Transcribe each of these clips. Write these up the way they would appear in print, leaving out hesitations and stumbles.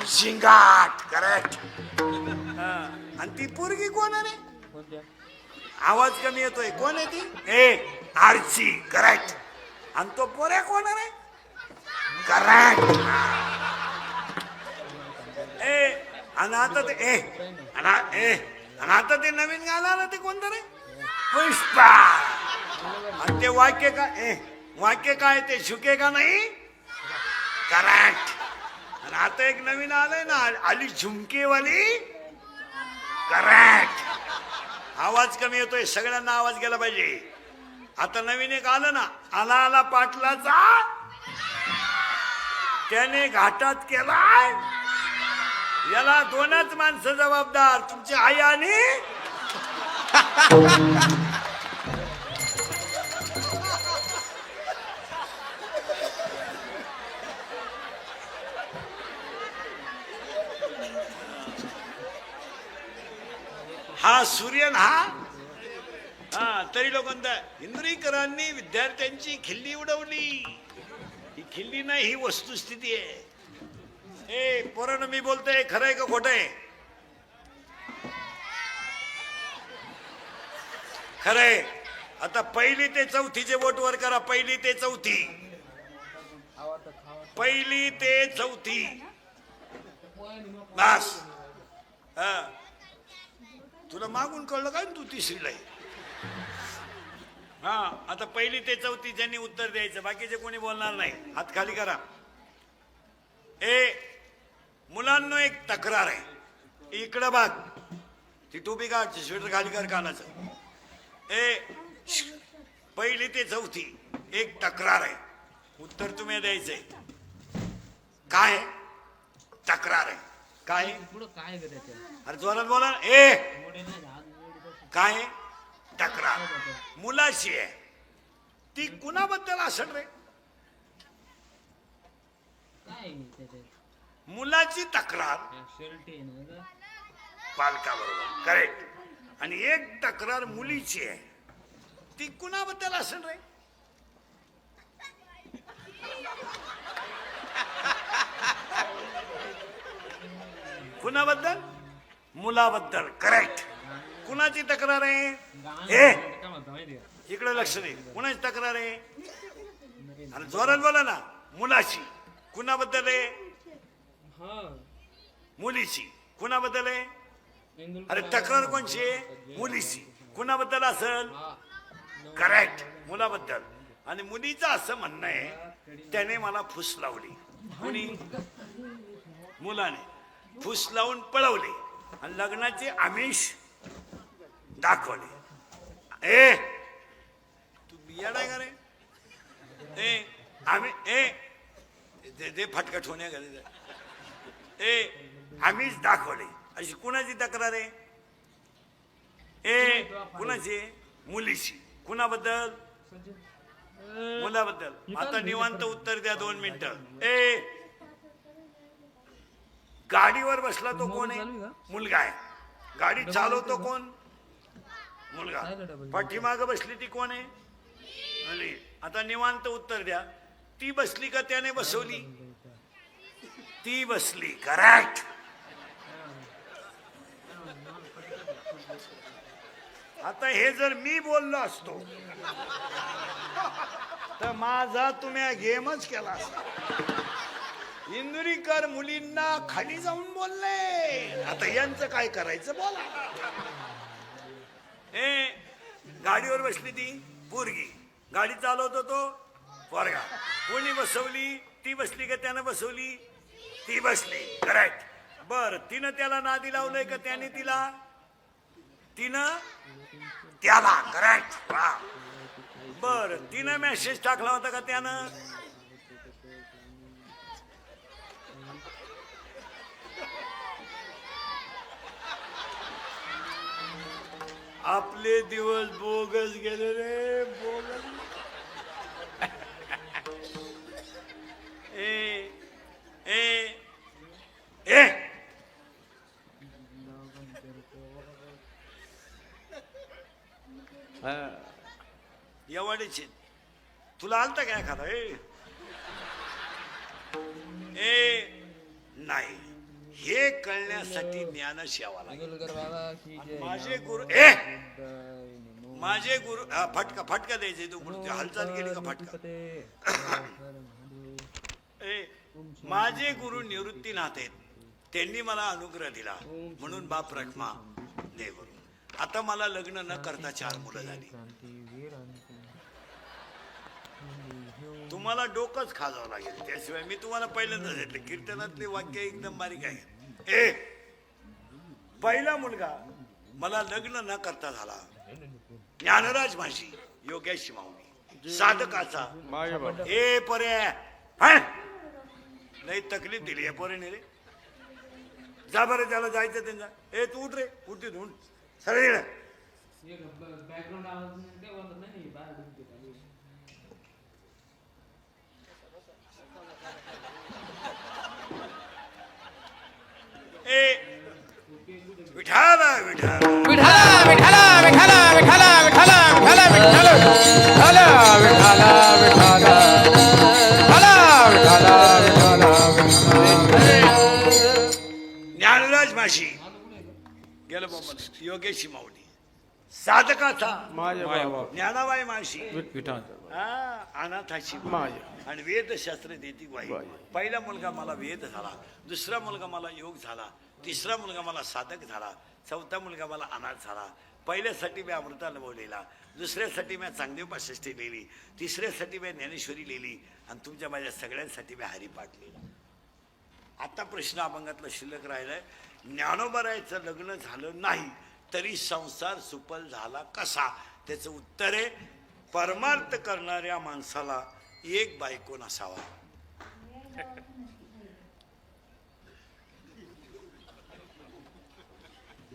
शिंगाट. Correct. आणि ती पोरगी कोण आहे रे? आवाज कमी येतोय. कोण आहे ती? ए आरची. करेक्ट. आणि तो पोऱ्या कोण आहे रे? करेक्ट. ए आणि आता ते आणि आता ते नवीन गाणं आलं ते कोणतं रे? पुष्पा. आणि ते वाक्य काय ते झुकेगा नाही. करेक्ट. आणि आता एक नवीन आलंय ना, आली झुमकेवाली. करेक्ट. आवाज कमी येतोय, सगळ्यांना आवाज गेला पाहिजे. आता नवीन एक आलं ना, आला आला पाटलाचा, त्याने घाटात केलाय. याला दोनच माणसं जबाबदार, तुमची आई आणि हा सूर्यन. हा तरी लोक म्हणतात इंद्रिकरांनी विद्यार्थ्यांची खिल्ली उडवली. ही खिल्ली नाही, ही वस्तुस्थिती आहे. ए पोरांनो, मी बोलतोय खरंय का खोटंय? खरंय. आता 1ली ते 4थीचे बोट वर करा. 1ली ते 4थी. 1ली ते 4थी. बस. तुला मागून कळलं काय? तू 3रीला आहे. हा आता 1ली ते 4थी ज्यांनी उत्तर द्यायचं, बाकीचे कोणी बोलणार नाही. हात खाली करा. मुलांना एक तक्रार आहे. इकडं बघ. ती टोपी काढ, स्वेटर खाली कर कानाचं. 1ली ते 4थी एक तक्रार आहे. उत्तर तुम्ही द्यायचंय. काय तक्रार आहे? काय? अरे जोरात बोला. काय तक्रार? मुलाची आहे. ती कुणाबद्दल असेल रे? मुलाची तक्रार पालकाबरोबर. करेक्ट. आणि एक तक्रार मुलीची आहे. ती कुणाबद्दल असेल रे? कुणाबद्दल? मुलाबद्दल. करेक्ट. कुणाची तक्रार आहे? इकडे लक्ष दे. कुणाची तक्रार आहे? आणि जोरात बोला ना. मुलाची. कुणाबद्दल आहे? मुलीची. कुणाबद्दल आहे? अरे तक्रार कोणची आहे? मुलीची. कुणाबद्दल असेल? करेक्ट. मुलाबद्दल. आणि मुलीचं असं म्हणणं आहे, त्याने मला फुस लावली. कुणी? मुलाने फुस लावून पळवले आणि लग्नाचे आमिष दाखवले. तू बियाडाय का रे? दे फटका ठेवण्या घरी. आमिष दाखवले अशी कुणाची तक्रार आहे? कुणाची? मुलीची. कुणाबद्दल? मुलाबद्दल. आता निवांत उत्तर द्या. 2 मिनिटं. गाडीवर बसला तो कोण आहे? मुलगा आहे. गाडी चालवतो कोण? मुलगा. पाठीमाग बसली ती कोण आहे? मुली. आता निवांत उत्तर द्या. ती बसली का त्याने बसवली? ती बसली. करेक्ट. आता हे जर मी बोललो असतो तर माझा तुम्ही गेमच केला असता. इंदुरीकर मुलींना खाली जाऊन बोलले. आता यांचं काय करायचं बोला. गाडीवर बसली ती पोरगी. गाडी चालवतो तो पोरगा. कोणी बसवली? ती बसली का त्यानं बसवली? ती बसली. करेक्ट. बर तिनं त्याला नादी लावलंय का त्याने तिला? तिनं त्याला. करेक्ट. बर तिनं मेसेज टाकला होता का त्यानं? आपले दिवस बोगस गेले रे. बोगस. एवढेच तुला आलता काय एखादा? नाही हे कळण्यासाठी ज्ञानच यावं लागेल. माझे गुरु माझे गुरु फटका फटका द्यायचे तू गुरुची हालचाल केली का फटका. माझे गुरु निवृत्तीनाथ आहेत. त्यांनी मला अनुग्रह दिला म्हणून बाप रखमा दे गुरु. आता मला लग्न न करता 4 मुलं झाली. तुम्हाला डोकंच खाजावं लागेल त्याशिवाय मी तुम्हाला पहिल्यांदाच म्हटलं कीर्तनातले वाक्य एकदम बारीक आहे. पहिला मुलगा मला लग्न न करता झाला. ज्ञानराज माशी योगेश माऊली साधकाचा पर्याय लई तकलीफ दिली या पोरेने रे. जा बरं त्याला जायचं त्यांचा. तू उठ रे उठ तिथून सरळ. विठाला विठाला विठाला विठाला विठाला विठाला विठाला विठाला विठाला विठाला विठाला विठाला. ज्ञानराज माशी गेलं बाबा योगेश माऊली साधकाचा ज्ञानाबाई माशी अनाथाची आणि वेदशास्त्र देती बाई. पहिला मुलगा मला वेद झाला. दुसरा मुलगा मला योग झाला. तिसरा मुलगा मला साधक झाला. चौथा मुलगा मला अनाथ झाला. पहिल्यासाठी मी अमृता अनुभवलेला. दुसऱ्यासाठी मी चांगदेव पासष्टी लिहिली. तिसऱ्यासाठी मी ज्ञानेश्वरी लिहिली. आणि तुमच्या माझ्या सगळ्यांसाठी मी हरिपाठ लिहिला. आता प्रश्न अभंगातला शिल्लक राहिलाय. ज्ञानोबरायचं लग्न झालं नाही तरी संसार सुफल झाला कसा. त्याचं उत्तर आहे परमार्थ करणाऱ्या माणसाला एक बायको नसावा.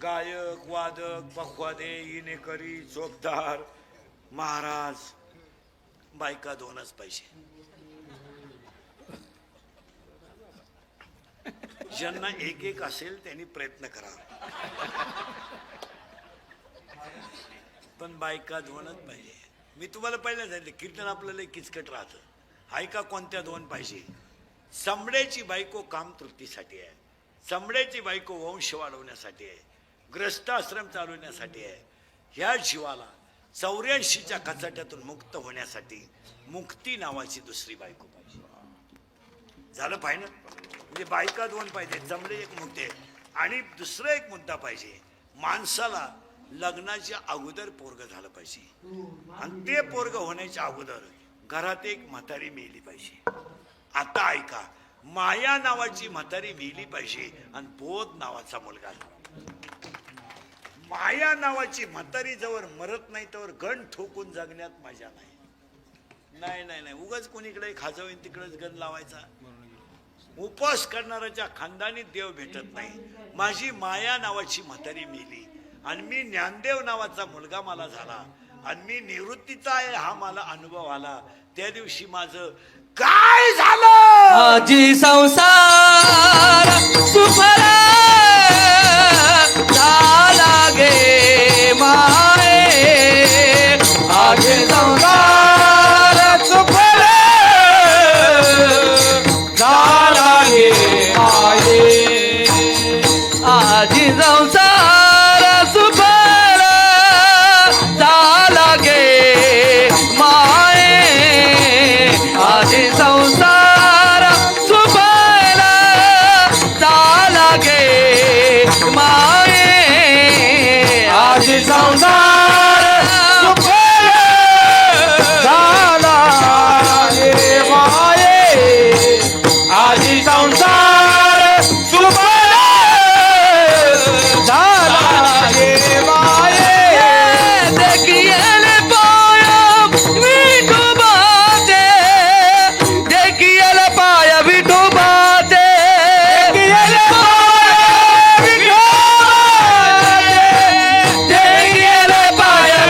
गायक वादक पखवादे इनेकरी चोपदार महाराज बायका 2च पाहिजे. ज्यांना एक असेल त्यांनी प्रयत्न करा पण बायका 2च पाहिजे. मी तुम्हाला पहिल्या सांगितलं कीर्तन आपल्याला किचकट राहतं. ऐका कोणत्या 2 पाहिजे. चमड्याची बायको कामतृप्तीसाठी आहे. चमड्याची बायको वंश वाढवण्यासाठी आहे. ग्रस्ताश्रम चालवण्यासाठी आहे. ह्या जीवाला 84च्या कचाट्यातून मुक्त होण्यासाठी मुक्ती नावाची दुसरी बायको पाहिजे. झालं फायनल. म्हणजे बायका 2 पाहिजे. चमडे एक मुद्दे. आणि दुसरा एक मुद्दा पाहिजे. माणसाला लग्नाच्या अगोदर पोरग झालं पाहिजे. आणि ते पोरग होण्याच्या अगोदर घरात एक म्हातारी मेली पाहिजे. आता ऐका माया नावाची म्हातारी मेली पाहिजे आणि बोध नावाचा मुलगा. माया नावाची म्हातारी जवळ मरत नाही तर गण ठोकून जगण्यात मजा नाही. नाही नाही नाही उगाच कोणीकडे खाजवीन तिकडेच गण लावायचा. उपवास करणाऱ्याच्या खानदानीत देव भेटत नाही. माझी माया नावाची म्हातारी मेली आणि मी ज्ञानदेव नावाचा मुलगा मला झाला आणि मी निवृत्तीचा आहे हा मला अनुभव आला. त्या दिवशी माझं काय झालं. आजी संसार सुफला झाला गे माये. आजी संसार सुफला झाला गे माये. आजी संसार सुफला झाला गे माये. आजी संसार सुफला झाला गे माये. आजी संसार सुफला झाला गे माये. आजी संसार सुफला झाला गे माये. देखिए पाया विठोबाचे. देखिए पाया विठोबाचे. देखिए पाया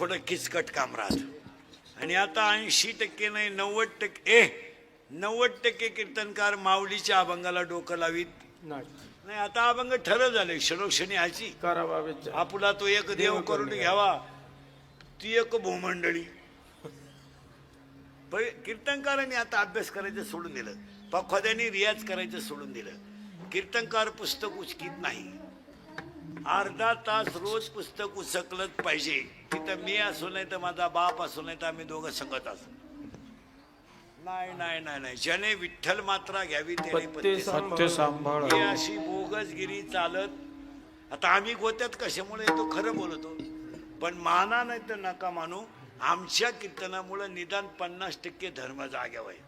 थोडं किचकट काम राहत आणि आता 80% नाही 90% 90% कीर्तनकार माऊलीच्या अभंगाला डोकं लावीत नाही. आता अभंग ठरव झाले क्षणोक्षणी ह्याची करावा आपला तो एक देव करून घ्यावा ती एक भूमंडळी. कीर्तनकारांनी आता अभ्यास करायचं सोडून दिलं. पखवाद्यांनी रियाज करायचं सोडून दिलं. कीर्तनकार पुस्तक उचकीत नाही. अर्धा तास रोज पुस्तक उचकलंच पाहिजे. तिथं मी असो नाही तर माझा बाप असो नाही तर आम्ही दोघं संगत असो. नाही नाही नाही नाही ज्याने विठ्ठल मात्रा घ्यावी त्याने सत्य सांभाळ. ही अशी बोगसगिरी चालत. आता आम्ही गोत्यात कशामुळे येतो खरं बोलतो पण माना नाही तर नका मानू. आमच्या कीर्तनामुळे निदान 50% धर्म जाग्यावर आहे.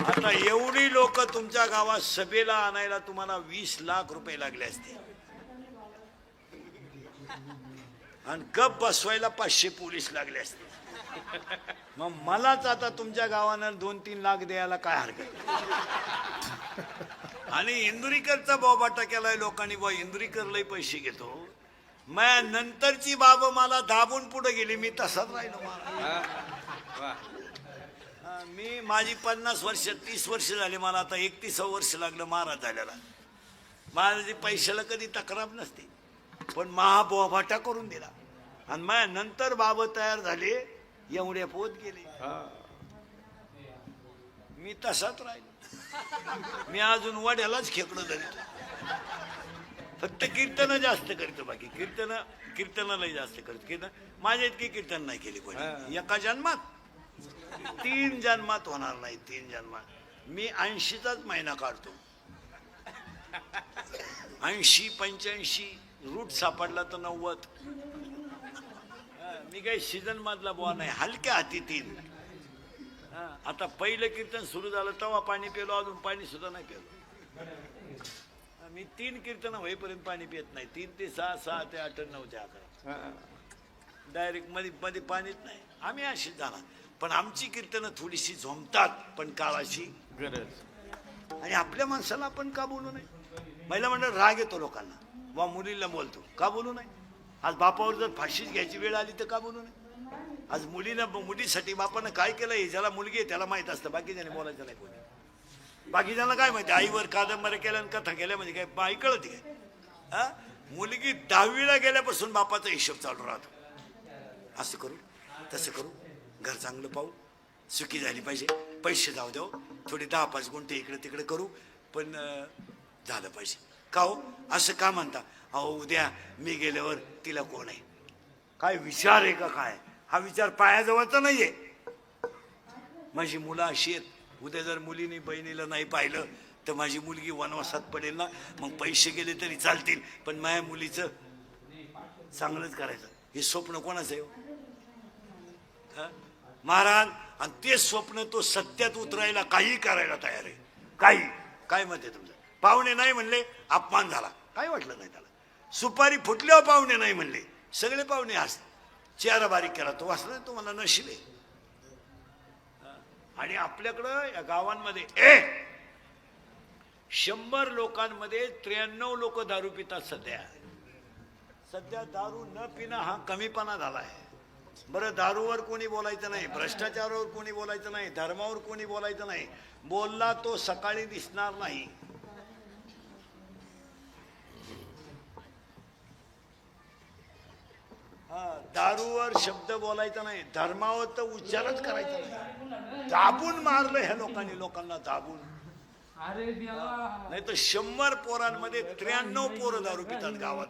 आता एवढी लोक तुमच्या गावात सभेला आणायला तुम्हाला 20 लाख रुपये लागले असते आणि गप बसवायला 500 पोलीस लागले असते. मग मलाच आता तुमच्या गावानं 2-3 लाख द्यायला काय हरकत. आणि इंदुरीकरचा बोबाटा केलाय लोकांनी. बा इंदुरीकर लय पैसे घेतो. मग नंतरची बाब मला दाबून पुढे गेली. मी तसाच राहिलो. मी माझी 50 वर्ष 30 वर्ष झाली. मला आता 31 वर्ष लागलं महाराज झाल्याला. महाराज पैशाला कधी तक्रार नसते पण महाबोबाटा करून दिला. आणि मग नंतर बाब तयार झाले एवढे पोत गेले. मी तसाच राहिलो. मी अजून वड्यालाच खेकडं धरतो. फक्त कीर्तन जास्त करतो. बाकी कीर्तनाला जास्त करतो. कीर्तन माझ्या इतकी कीर्तन नाही केली कोणी. एका जन्मात 3 जन्मात होणार नाही. 3 जन्मात मी 80चाच महिना काढतो. 80 85 रूट सापडला तर 90. मी काही सीझन मधला बुवा नाही. हलक्या हाती 3. आता पहिलं कीर्तन सुरू झालं तेव्हा पाणी पिलो. अजून पाणी सुद्धा नाही पिलो. मी 3 कीर्तन होईपर्यंत पाणी पित नाही. 3 ते 6, 6 ते 8, 9 ते 11 डायरेक्ट मध्ये पाणीच नाही. आम्ही अशी जाणार पण आमची कीर्तनं थोडीशी झोमतात पण काळाची गरज. आणि आपल्या माणसाला आपण का बोलू नये. महिला मंडळ राग येतो लोकांना. वा मुलीला बोलतो का बोलू नये. आज बापावर जर फाशीच घ्यायची वेळ आली तर का बोलू नये. आज मुलीसाठी बापानं काय केलं हे ज्याला मुलगी आहे त्याला माहित असतं. बाकीच्याने बोलायचं नाही कोणी. बाकीच्यांना काय माहिती. आईवर कादंबऱ्या केल्या आणि कथा केल्या म्हणजे काय बाई कळते काय. हा मुलगी 10वीला गेल्यापासून बापाचा हिशोब चालू राहतो. असं करू तसं करू घर चांगलं पाहू सुखी झाली पाहिजे. पैसे जाऊ द्याव थोडी 10-5 गुंठे इकडे तिकडे करू पण झालं पाहिजे. का हो असं का म्हणता. अहो उद्या मी गेल्यावर तिला कोण आहे. काय विचार आहे का काय. हा विचार पायाजवळचा नाहीये. माझी मुलं अशी आहेत. उद्या जर मुलीने बहिणीला नाही पाहिलं तर माझी मुलगी वनवासात पडेल ना. मग पैसे गेले तरी चालतील पण माझ्या मुलीचं चांगलंच करायचं. हे स्वप्न कोणाचं आहे महाराज. आणि ते स्वप्न तो सत्यात उतरायला काही करायला तयार आहे. काय मत आहे तुमचं. पाहुणे नाही म्हणले अपमान झाला काय वाटलं नाही त्याला. सुपारी फुटल्यावर पाहुणे नाही म्हणले सगळे पाहुणे हस. चेहरा बारीक केला तो वाचला तुम्हाला नशिले. आणि आपल्याकडं या गावांमध्ये 100 लोकांमध्ये 93 लोक दारू पितात. सध्या दारू न पिणं हा कमीपणा झाला आहे. बरं दारूवर कोणी बोलायचं नाही. भ्रष्टाचारावर कोणी बोलायचं नाही. धर्मावर कोणी बोलायचं नाही. बोलला तो सकाळी दिसणार नाही. दारूवर शब्द बोलायचा नाही. धर्मावर तर उच्चारच करायचा नाही. दाबून मारलं ह्या लोकांनी. लोकांना दाबून. नाही तर 100 पोरांमध्ये 93 पोरं दारू पितात गावात.